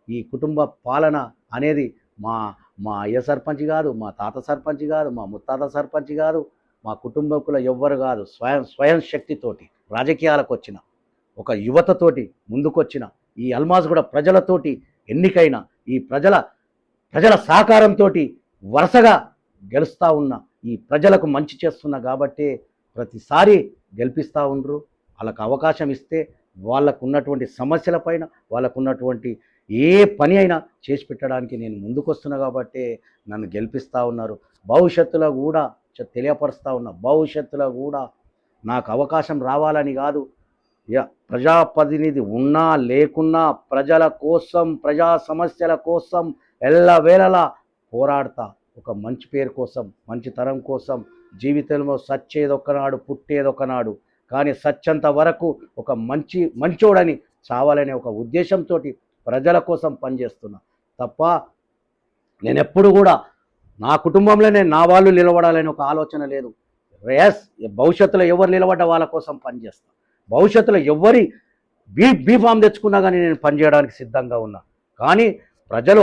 S2: ఈ కుటుంబ పాలన అనేది మా అయ్య సర్పంచ్ కాదు, మా తాత సర్పంచ్ కాదు, మా ముత్తాత సర్పంచ్ కాదు, మా కుటుంబకుల ఎవ్వరు కాదు. స్వయం శక్తితోటి రాజకీయాలకు వచ్చిన ఒక యువతతోటి ముందుకొచ్చిన ఈ అల్మాజ్ కూడా ప్రజలతోటి ఎన్నికైన ఈ ప్రజల సహకారంతో వరుసగా గెలుస్తూ ఉన్న ఈ ప్రజలకు మంచి చేస్తున్నా కాబట్టి ప్రతిసారి గెలిపిస్తూ ఉండరు. వాళ్ళకు అవకాశం ఇస్తే వాళ్ళకు ఉన్నటువంటి సమస్యలపైన, వాళ్ళకు ఉన్నటువంటి ఏ పని అయినా చేసి పెట్టడానికి నేను ముందుకొస్తున్నా కాబట్టి నన్ను గెలిపిస్తూ ఉన్నారు. భవిష్యత్తులో కూడా తెలియపరుస్తూ ఉన్నా, భవిష్యత్తులో కూడా నాకు అవకాశం రావాలని కాదు, ప్రజాప్రతినిధి ఉన్నా లేకున్నా ప్రజల కోసం, ప్రజా సమస్యల కోసం ఎల్లవేళలా పోరాడతా. ఒక మంచి పేరు కోసం, మంచి తరం కోసం. జీవితంలో సచ్చేదొక్కనాడు, పుట్టేదొక్కనాడు, కానీ సచ్చంత వరకు ఒక మంచోడని చావాలనే ఒక ఉద్దేశంతో ప్రజల కోసం పనిచేస్తున్నా తప్ప నేను ఎప్పుడు కూడా నా కుటుంబంలోనే నా వాళ్ళు నిలబడాలని ఒక ఆలోచన లేదు. భవిష్యత్తులో ఎవరు నిలబడ్డ వాళ్ళ కోసం పనిచేస్తాను. భవిష్యత్తులో ఎవరి బీఫామ్ తెచ్చుకున్నా కానీ నేను పనిచేయడానికి సిద్ధంగా ఉన్నా. కానీ ప్రజలు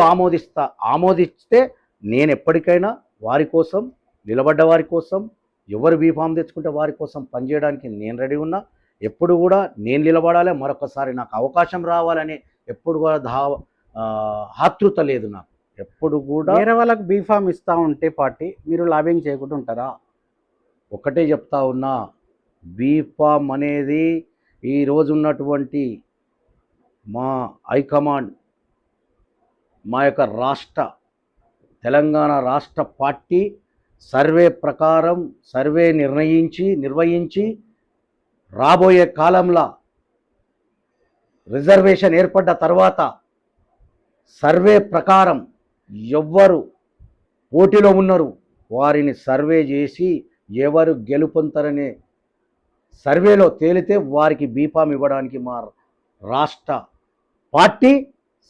S2: ఆమోదిస్తే నేను ఎప్పటికైనా వారి కోసం, నిలబడ్డ వారి కోసం, ఎవరు బీఫామ్ తెచ్చుకుంటే వారి కోసం పనిచేయడానికి నేను రెడీ ఉన్నా. ఎప్పుడు కూడా నేను నిలబడాలి, మరొకసారి నాకు అవకాశం రావాలని ఎప్పుడు కూడా ఆతృత లేదు నాకు. ఎప్పుడు కూడా
S1: వేరే వాళ్ళకి బీఫామ్ ఇస్తూ ఉంటే పార్టీ మీరు లాబింగ్ చేయకుండా ఉంటారా?
S2: ఒకటే చెప్తా ఉన్నా, బీఫామ్ అనేది ఈరోజు ఉన్నటువంటి మా హైకమాండ్, మా యొక్క తెలంగాణ రాష్ట్ర పార్టీ సర్వే ప్రకారం నిర్వహించి రాబోయే కాలంలో రిజర్వేషన్ ఏర్పడ్డ తర్వాత సర్వే ప్రకారం ఎవ్వరు పోటీలో ఉన్నారు, వారిని సర్వే చేసి ఎవరు గెలుపొందుతారనే సర్వేలో తేలితే వారికి బీఫామ్ ఇవ్వడానికి మా రాష్ట్ర పార్టీ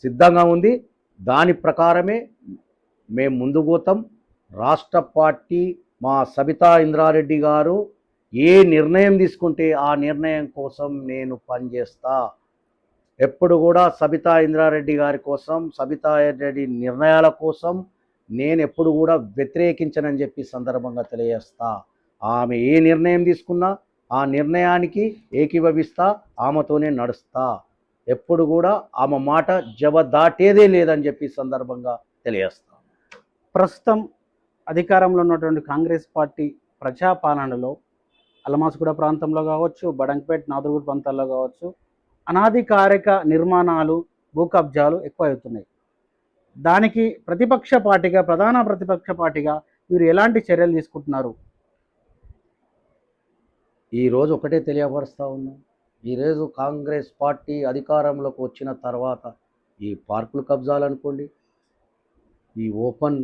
S2: సిద్ధంగా ఉంది. దాని ప్రకారమే మేము ముందుకు పోతాం. రాష్ట్ర పార్టీ మా సబితా ఇంద్రారెడ్డి గారు ఏ నిర్ణయం తీసుకుంటే ఆ నిర్ణయం కోసం నేను పనిచేస్తా. ఎప్పుడు కూడా సబితా ఇంద్రారెడ్డి గారి కోసం, సబితా రెడ్డి నిర్ణయాల కోసం నేను ఎప్పుడు కూడా వ్యతిరేకించనని చెప్పి సందర్భంగా తెలియజేస్తా. ఆమె ఏ నిర్ణయం తీసుకున్నా ఆ నిర్ణయానికి ఏకీభవిస్తా, ఆమెతోనే నడుస్తా. ఎప్పుడు కూడా ఆమె మాట జవ దాటేదే లేదని చెప్పి సందర్భంగా తెలియజేస్తా.
S1: ప్రస్తుతం అధికారంలో ఉన్నటువంటి కాంగ్రెస్ పార్టీ ప్రజాపాలనలో అలమాసుగూడ ప్రాంతంలో కావచ్చు, బడంగపేట్, నాదుర్గూడ ప్రాంతాల్లో కావచ్చు, అనాధికారిక నిర్మాణాలు, భూ కబ్జాలు ఎక్కువ అవుతున్నాయి. దానికి ప్రధాన ప్రతిపక్ష పార్టీగా మీరు ఎలాంటి చర్యలు తీసుకుంటున్నారు?
S2: ఈరోజు ఒకటే తెలియపరుస్తూ ఉన్నాం. ఈరోజు కాంగ్రెస్ పార్టీ అధికారంలోకి వచ్చిన తర్వాత ఈ పార్కులు కబ్జాలు అనుకోండి, ఈ ఓపెన్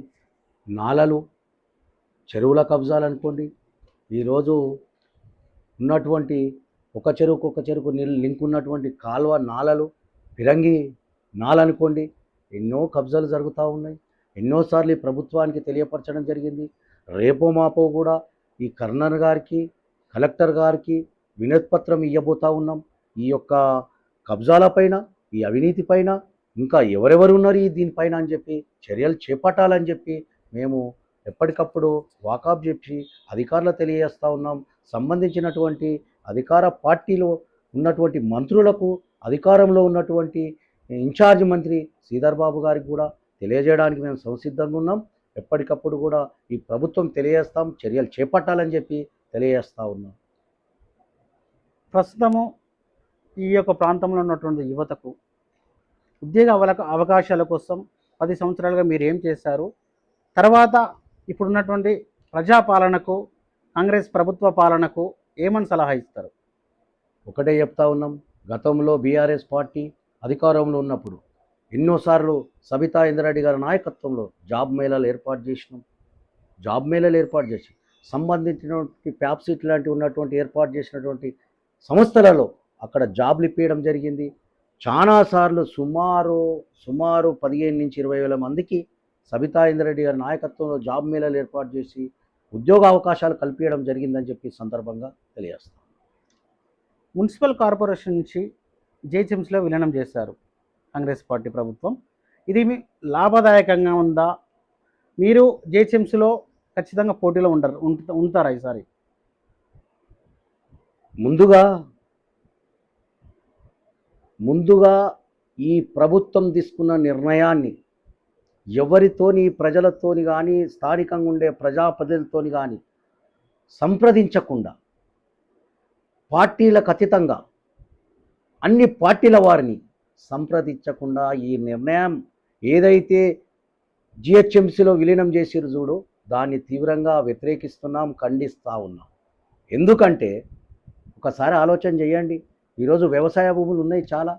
S2: నాలలు, చెరువుల కబ్జాలు అనుకోండి, ఈరోజు ఉన్నటువంటి ఒక చెరువుకు లింక్ ఉన్నటువంటి కాలువ నాలలు, ఫిరంగి నాలనుకోండి, ఎన్నో కబ్జాలు జరుగుతూ ఉన్నాయి. ఎన్నోసార్లు ఈ ప్రభుత్వానికి తెలియపరచడం జరిగింది. రేపో మాపో కూడా ఈ కర్నల్ గారికి, కలెక్టర్ గారికి వినతిపత్రం ఇవ్వబోతూ ఉన్నాం. ఈ యొక్క కబ్జాలపైన, ఈ అవినీతి పైన ఇంకా ఎవరెవరు ఉన్నారు దీనిపైన అని చెప్పి చర్యలు చేపట్టాలని చెప్పి మేము ఎప్పటికప్పుడు వాకప్ చెప్పి అధికారులు తెలియజేస్తూ ఉన్నాం. సంబంధించినటువంటి అధికార పార్టీలో ఉన్నటువంటి మంత్రులకు, అధికారంలో ఉన్నటువంటి ఇన్ఛార్జ్ మంత్రి శ్రీధర్ బాబు గారికి కూడా తెలియజేయడానికి మేము సంసిద్ధంగా ఉన్నాం. ఎప్పటికప్పుడు కూడా ఈ ప్రభుత్వం తెలియజేస్తాం, చర్యలు చేపట్టాలని చెప్పి తెలియజేస్తూ ఉన్నాం.
S1: ప్రస్తుతము ఈ యొక్క ప్రాంతంలో ఉన్నటువంటి యువతకు ఉద్యోగ అవకాశాల కోసం 10 సంవత్సరాలుగా మీరు ఏం చేశారు? తర్వాత ఇప్పుడున్నటువంటి ప్రజాపాలనకు, కాంగ్రెస్ ప్రభుత్వ పాలనకు ఏమని సలహా ఇస్తారు?
S2: ఒకటే చెప్తా ఉన్నాం. గతంలో బీఆర్ఎస్ పార్టీ అధికారంలో ఉన్నప్పుడు ఎన్నోసార్లు సబితా ఇంద్రారెడ్డి గారి నాయకత్వంలో జాబ్ మేళాలు ఏర్పాటు చేసి సంబంధించినటువంటి ప్యాప్సీట్ లాంటివి ఉన్నటువంటి ఏర్పాటు చేసినటువంటి సంస్థలలో అక్కడ జాబ్లు ఇప్పించడం జరిగింది. చాలాసార్లు సుమారు 15 నుంచి 20 వేల మందికి సబితా ఇంద్రారెడ్డి గారి నాయకత్వంలో జాబ్ మేళాలు ఏర్పాటు చేసి ఉద్యోగ అవకాశాలు కల్పించడం జరిగిందని చెప్పి సందర్భంగా తెలియజేస్తాం.
S1: మున్సిపల్ కార్పొరేషన్ నుంచి జిహెచ్ఎంసీలో విలీనం చేశారు కాంగ్రెస్ పార్టీ ప్రభుత్వం. ఇది మీ లాభదాయకంగా ఉందా? మీరు జిహెచ్ఎంసీలో ఖచ్చితంగా పోటీలో ఉంటారా ఈసారి?
S2: ముందుగా ఈ ప్రభుత్వం తీసుకున్న నిర్ణయాన్ని ఎవరితోని, ప్రజలతోని కానీ, స్థానికంగా ఉండే ప్రజాప్రతినిధులతోని కానీ సంప్రదించకుండా పార్టీలకు అతీతంగా అన్ని పార్టీల వారిని సంప్రదించకుండా ఈ నిర్ణయం ఏదైతే జిహెచ్ఎంసీలో విలీనం చేసిరు చూడు, దాన్ని తీవ్రంగా వ్యతిరేకిస్తున్నాం, ఖండిస్తూ ఉన్నాం. ఎందుకంటే ఒకసారి ఆలోచన చేయండి. ఈరోజు వ్యవసాయ భూములు ఉన్నాయి చాలా,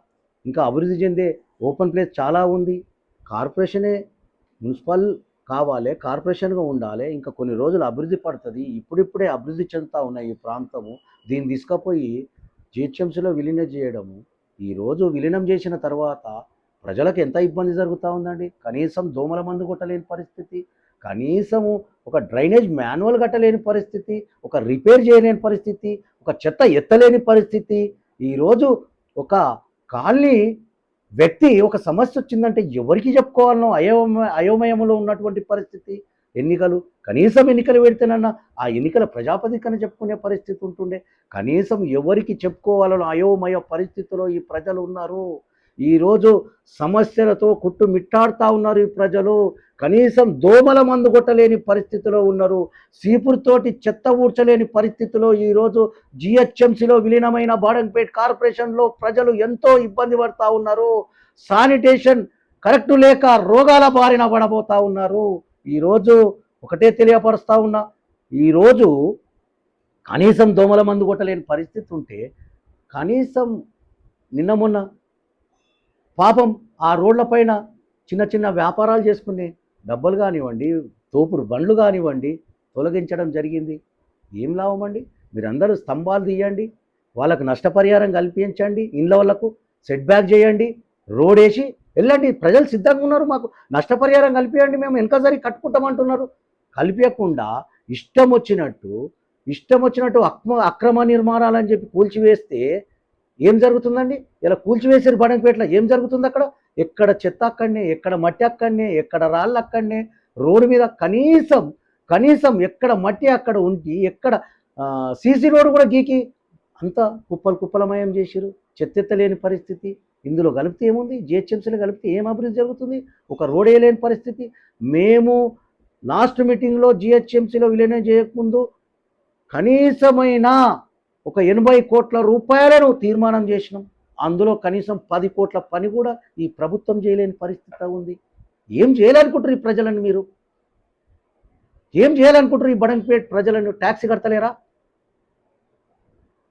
S2: ఇంకా అభివృద్ధి చెందే ఓపెన్ ప్లేస్ చాలా ఉంది. కార్పొరేషనే మున్సిపల్ కావాలి, కార్పొరేషన్గా ఉండాలి, ఇంకా కొన్ని రోజులు అభివృద్ధి పడుతుంది. ఇప్పుడిప్పుడే అభివృద్ధి చెందుతూ ఉన్నాయి ఈ ప్రాంతము. దీన్ని తీసుకుపోయి జిహెచ్ఎంసీలో విలీనం చేయడము, ఈరోజు విలీనం చేసిన తర్వాత ప్రజలకు ఎంత ఇబ్బంది జరుగుతూ ఉందండి. కనీసం దోమల మందు కొట్టలేని పరిస్థితి, కనీసము ఒక డ్రైనేజ్ మాన్యువల్ కట్టలేని పరిస్థితి, ఒక రిపేర్ చేయలేని పరిస్థితి, ఒక చెత్త ఎత్తలేని పరిస్థితి. ఈరోజు ఒక కాలనీ వ్యక్తి ఒక సమస్య వచ్చిందంటే ఎవరికి చెప్పుకోవాలనో అయోమయంలో ఉన్నటువంటి పరిస్థితి. కనీసం ఎన్నికలు పెడితేనన్నా ఆ ఎన్నికల ప్రజాప్రతినిధిని చెప్పుకునే పరిస్థితి ఉంటుండే. కనీసం ఎవరికి చెప్పుకోవాలనో అయోమయ పరిస్థితిలో ఈ ప్రజలు ఉన్నారు. ఈరోజు సమస్యలతో కుట్టుమిట్టాడుతూ ఉన్నారు ఈ ప్రజలు. కనీసం దోమల మందు కొట్టలేని పరిస్థితిలో ఉన్నారు. సీపురుతోటి చెత్త ఊడ్చలేని పరిస్థితిలో ఈరోజు జిహెచ్ఎంసీలో విలీనమైన బాడంపేట్ కార్పొరేషన్లో ప్రజలు ఎంతో ఇబ్బంది పడుతూ ఉన్నారు. శానిటేషన్ కరెక్ట్ లేక రోగాల బారిన పడబోతూ ఉన్నారు. ఈరోజు ఒకటే తెలియపరుస్తూ ఉన్నా, ఈరోజు కనీసం దోమల మందు కొట్టలేని పరిస్థితి ఉంటే కనీసం నిన్న మొన్న పాపం ఆ రోడ్లపైన చిన్న చిన్న వ్యాపారాలు చేసుకునే డబ్బలు కానివ్వండి, తోపుడు బండ్లు కానివ్వండి, తొలగించడం జరిగింది. ఏం లాభం అండి? మీరందరూ స్తంభాలు తీయండి, వాళ్ళకు నష్టపరిహారం కల్పించండి, ఇండ్ల వాళ్ళకు సెట్ బ్యాక్ చేయండి, రోడ్ వేసి వెళ్ళండి. ప్రజలు సిద్ధంగా ఉన్నారు, మాకు నష్టపరిహారం కల్పించండి, మేము వెనకసారి కట్టుకుంటామంటున్నారు. కల్పించకుండా ఇష్టం వచ్చినట్టు అక్రమ నిర్మాణాలని చెప్పి కూల్చివేస్తే ఏం జరుగుతుందండి? ఇలా కూల్చివేసారు బడంపేటలో, ఏం జరుగుతుంది అక్కడ? ఎక్కడ చెత్త అక్కడనే, ఎక్కడ మట్టి అక్కడనే, ఎక్కడ రాళ్ళు అక్కడనే, రోడ్డు మీద కనీసం ఎక్కడ మట్టి అక్కడ ఉండి, ఎక్కడ సీసీ రోడ్డు కూడా గీకి అంతా కుప్పలమయం చేసిరు. చెత్తెత్తలేని పరిస్థితి. ఇందులో కలిపితే ఏముంది? జిహెచ్ఎంసీలో కలిపితే ఏం అభివృద్ధి జరుగుతుంది? ఒక రోడ్ వేయలేని పరిస్థితి. మేము లాస్ట్ మీటింగ్లో జిహెచ్ఎంసీలో విలీనం చేయకముందు కనీసమైన ఒక 80 కోట్ల రూపాయలను తీర్మానం చేసినాం. అందులో కనీసం 10 కోట్ల పని కూడా ఈ ప్రభుత్వం చేయలేని పరిస్థితి ఉంది. ఏం చేయాలనుకుంటారు ఈ ప్రజలను? మీరు ఏం చేయాలనుకుంటారు? ఈ బడంపేట ప్రజలను ట్యాక్సీ కడతలేరా?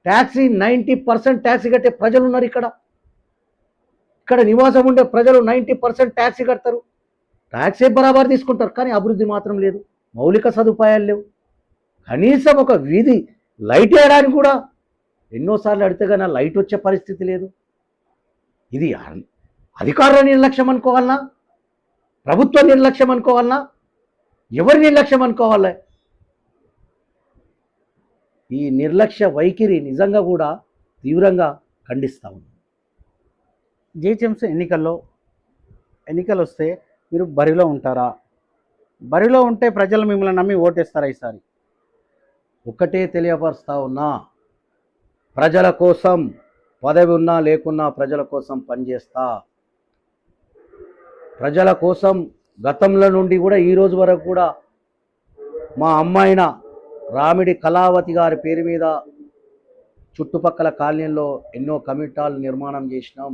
S2: ట్యాక్సీ 90% ట్యాక్సీ కట్టే ప్రజలు ఉన్నారు ఇక్కడ నివాసం ఉండే ప్రజలు 90% ట్యాక్సీ కడతారు, ట్యాక్సీ బరాబర్ తీసుకుంటారు, కానీ అభివృద్ధి మాత్రం లేదు, మౌలిక సదుపాయాలు లేవు. కనీసం ఒక వీధి లైట్ వేయడానికి కూడా ఎన్నోసార్లు అడిగితే కానీ లైట్ వచ్చే పరిస్థితి లేదు. ఇది అధికారుల నిర్లక్ష్యం అనుకోవాలనా? ప్రభుత్వ నిర్లక్ష్యం అనుకోవాలనా? ఎవరి నిర్లక్ష్యం అనుకోవాలి? ఈ నిర్లక్ష్య వైఖరి నిజంగా కూడా తీవ్రంగా ఖండిస్తా ఉన్నాం.
S1: జిహెచ్ఎంసీ ఎన్నికలు వస్తే మీరు బరిలో ఉంటారా? బరిలో ఉంటే ప్రజలు మిమ్మల్ని నమ్మి ఓటేస్తారా ఈసారి?
S2: ఒక్కటే తెలియపరుస్తా ఉన్నా, ప్రజల కోసం పదవి ఉన్నా లేకున్నా ప్రజల కోసం పనిచేస్తా. ప్రజల కోసం గతంలో నుండి కూడా ఈ రోజు వరకు కూడా మా అమ్మాయిన రామిడి కళావతి గారి పేరు మీద చుట్టుపక్కల కాలనీల్లో ఎన్నో కమిటాలు నిర్మాణం చేసినాం,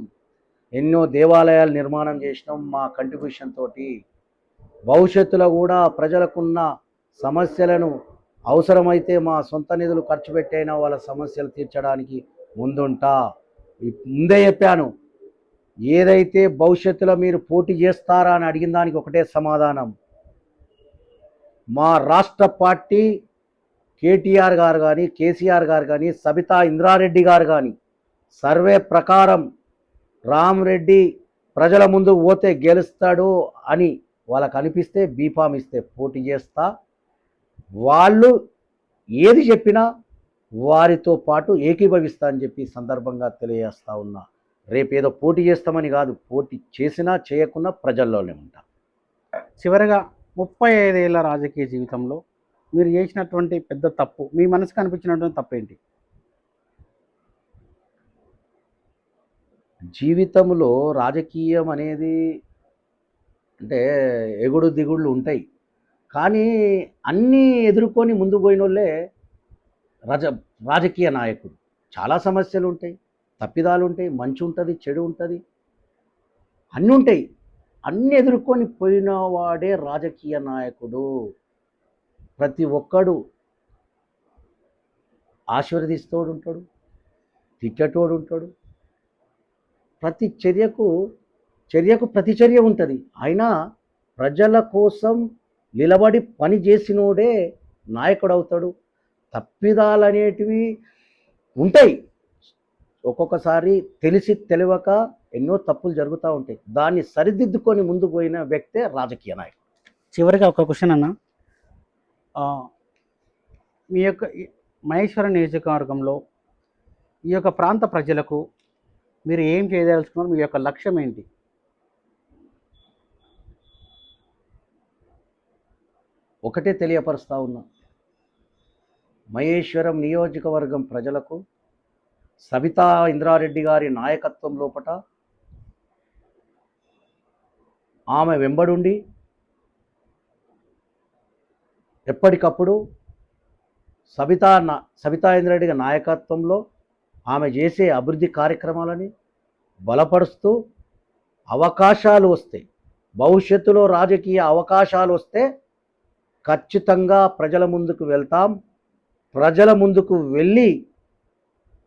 S2: ఎన్నో దేవాలయాలు నిర్మాణం చేసినాం మా కంట్రిబ్యూషన్ తోటి. భవిష్యత్తులో కూడా ప్రజలకున్న సమస్యలను అవసరమైతే మా సొంత నిధులు ఖర్చు పెట్టైనా వాళ్ళ సమస్యలు తీర్చడానికి ముందుంటా. ముందే చెప్పాను, ఏదైతే భవిష్యత్తులో మీరు పోటీ చేస్తారా అని అడిగిన దానికి ఒకటే సమాధానం. మా రాష్ట్ర పార్టీ కేటీఆర్ గారు కానీ, కేసీఆర్ గారు కానీ, సబితా ఇంద్రారెడ్డి గారు కానీ సర్వే ప్రకారం రామరెడ్డి ప్రజల ముందు పోతే గెలుస్తాడు అని వాళ్ళకు అనిపిస్తే బీఫామ్ ఇస్తే పోటీ చేస్తా. వాళ్ళు ఏది చెప్పినా వారితో పాటు ఏకీభవిస్తా అని చెప్పి సందర్భంగా తెలియజేస్తా ఉన్నా. రేపేదో పోటీ చేస్తామని కాదు, పోటీ చేసినా చేయకున్నా ప్రజల్లోనే ఉంటా.
S1: చివరిగా 35 ఏళ్ల రాజకీయ జీవితంలో మీరు చేసినటువంటి పెద్ద తప్పు, మీ మనసుకు అనిపించినటువంటి తప్పు ఏంటి?
S2: జీవితంలో రాజకీయం అనేది అంటే ఎగుడు దిగుళ్ళు ఉంటాయి, కానీ అన్నీ ఎదుర్కొని ముందు పోయిన వాళ్ళే రాజకీయ నాయకుడు. చాలా సమస్యలు ఉంటాయి, తప్పిదాలు ఉంటాయి, మంచి ఉంటుంది, చెడు ఉంటుంది, అన్నీ ఉంటాయి. అన్నీ ఎదుర్కొని పోయిన వాడే రాజకీయ నాయకుడు. ప్రతి ఒక్కడు ఆశీర్వదిస్తోడు ఉంటాడు, తిట్టేటోడు ఉంటాడు, ప్రతి చర్యకు ప్రతిచర్య ఉంటుంది. అయినా ప్రజల కోసం నిలబడి పని చేసినోడే నాయకుడు అవుతాడు. తప్పిదాలు అనేటివి ఉంటాయి, ఒక్కొక్కసారి తెలిసి తెలియక ఎన్నో తప్పులు జరుగుతూ ఉంటాయి. దాన్ని సరిదిద్దుకొని ముందు పోయిన వ్యక్తే రాజకీయ నాయకుడు.
S1: చివరిగా ఒక క్వశ్చన్ అన్న, మీ యొక్క మహేశ్వరం నియోజకవర్గంలో ఈ యొక్క ప్రాంత ప్రజలకు మీరు ఏం చేయదలుచుకున్నారు? మీ యొక్క లక్ష్యం ఏంటి?
S2: ఒకటే తెలియపరుస్తా ఉన్నా, మహేశ్వరం నియోజకవర్గం ప్రజలకు సబితా ఇంద్రారెడ్డి గారి నాయకత్వం లోపట ఆమె వెంబడుండి ఎప్పటికప్పుడు సబితా ఇంద్రారెడ్డి గారి నాయకత్వంలో ఆమె చేసే అభివృద్ధి కార్యక్రమాలని బలపరుస్తూ అవకాశాలు వస్తే, భవిష్యత్తులో రాజకీయ అవకాశాలు వస్తే ఖచ్చితంగా ప్రజల ముందుకు వెళ్తాం. ప్రజల ముందుకు వెళ్ళి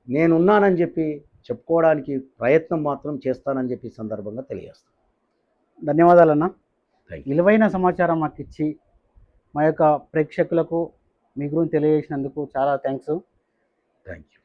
S2: నేనున్నానని చెప్పి చెప్పుకోవడానికి ప్రయత్నం మాత్రం చేస్తానని చెప్పి సందర్భంగా తెలియజేస్తాను.
S1: ధన్యవాదాలన్న. విలువైన సమాచారం మాకు ఇచ్చి మా యొక్క ప్రేక్షకులకు మీ గురించి తెలియజేసినందుకు చాలా థ్యాంక్స్.
S2: Thank you.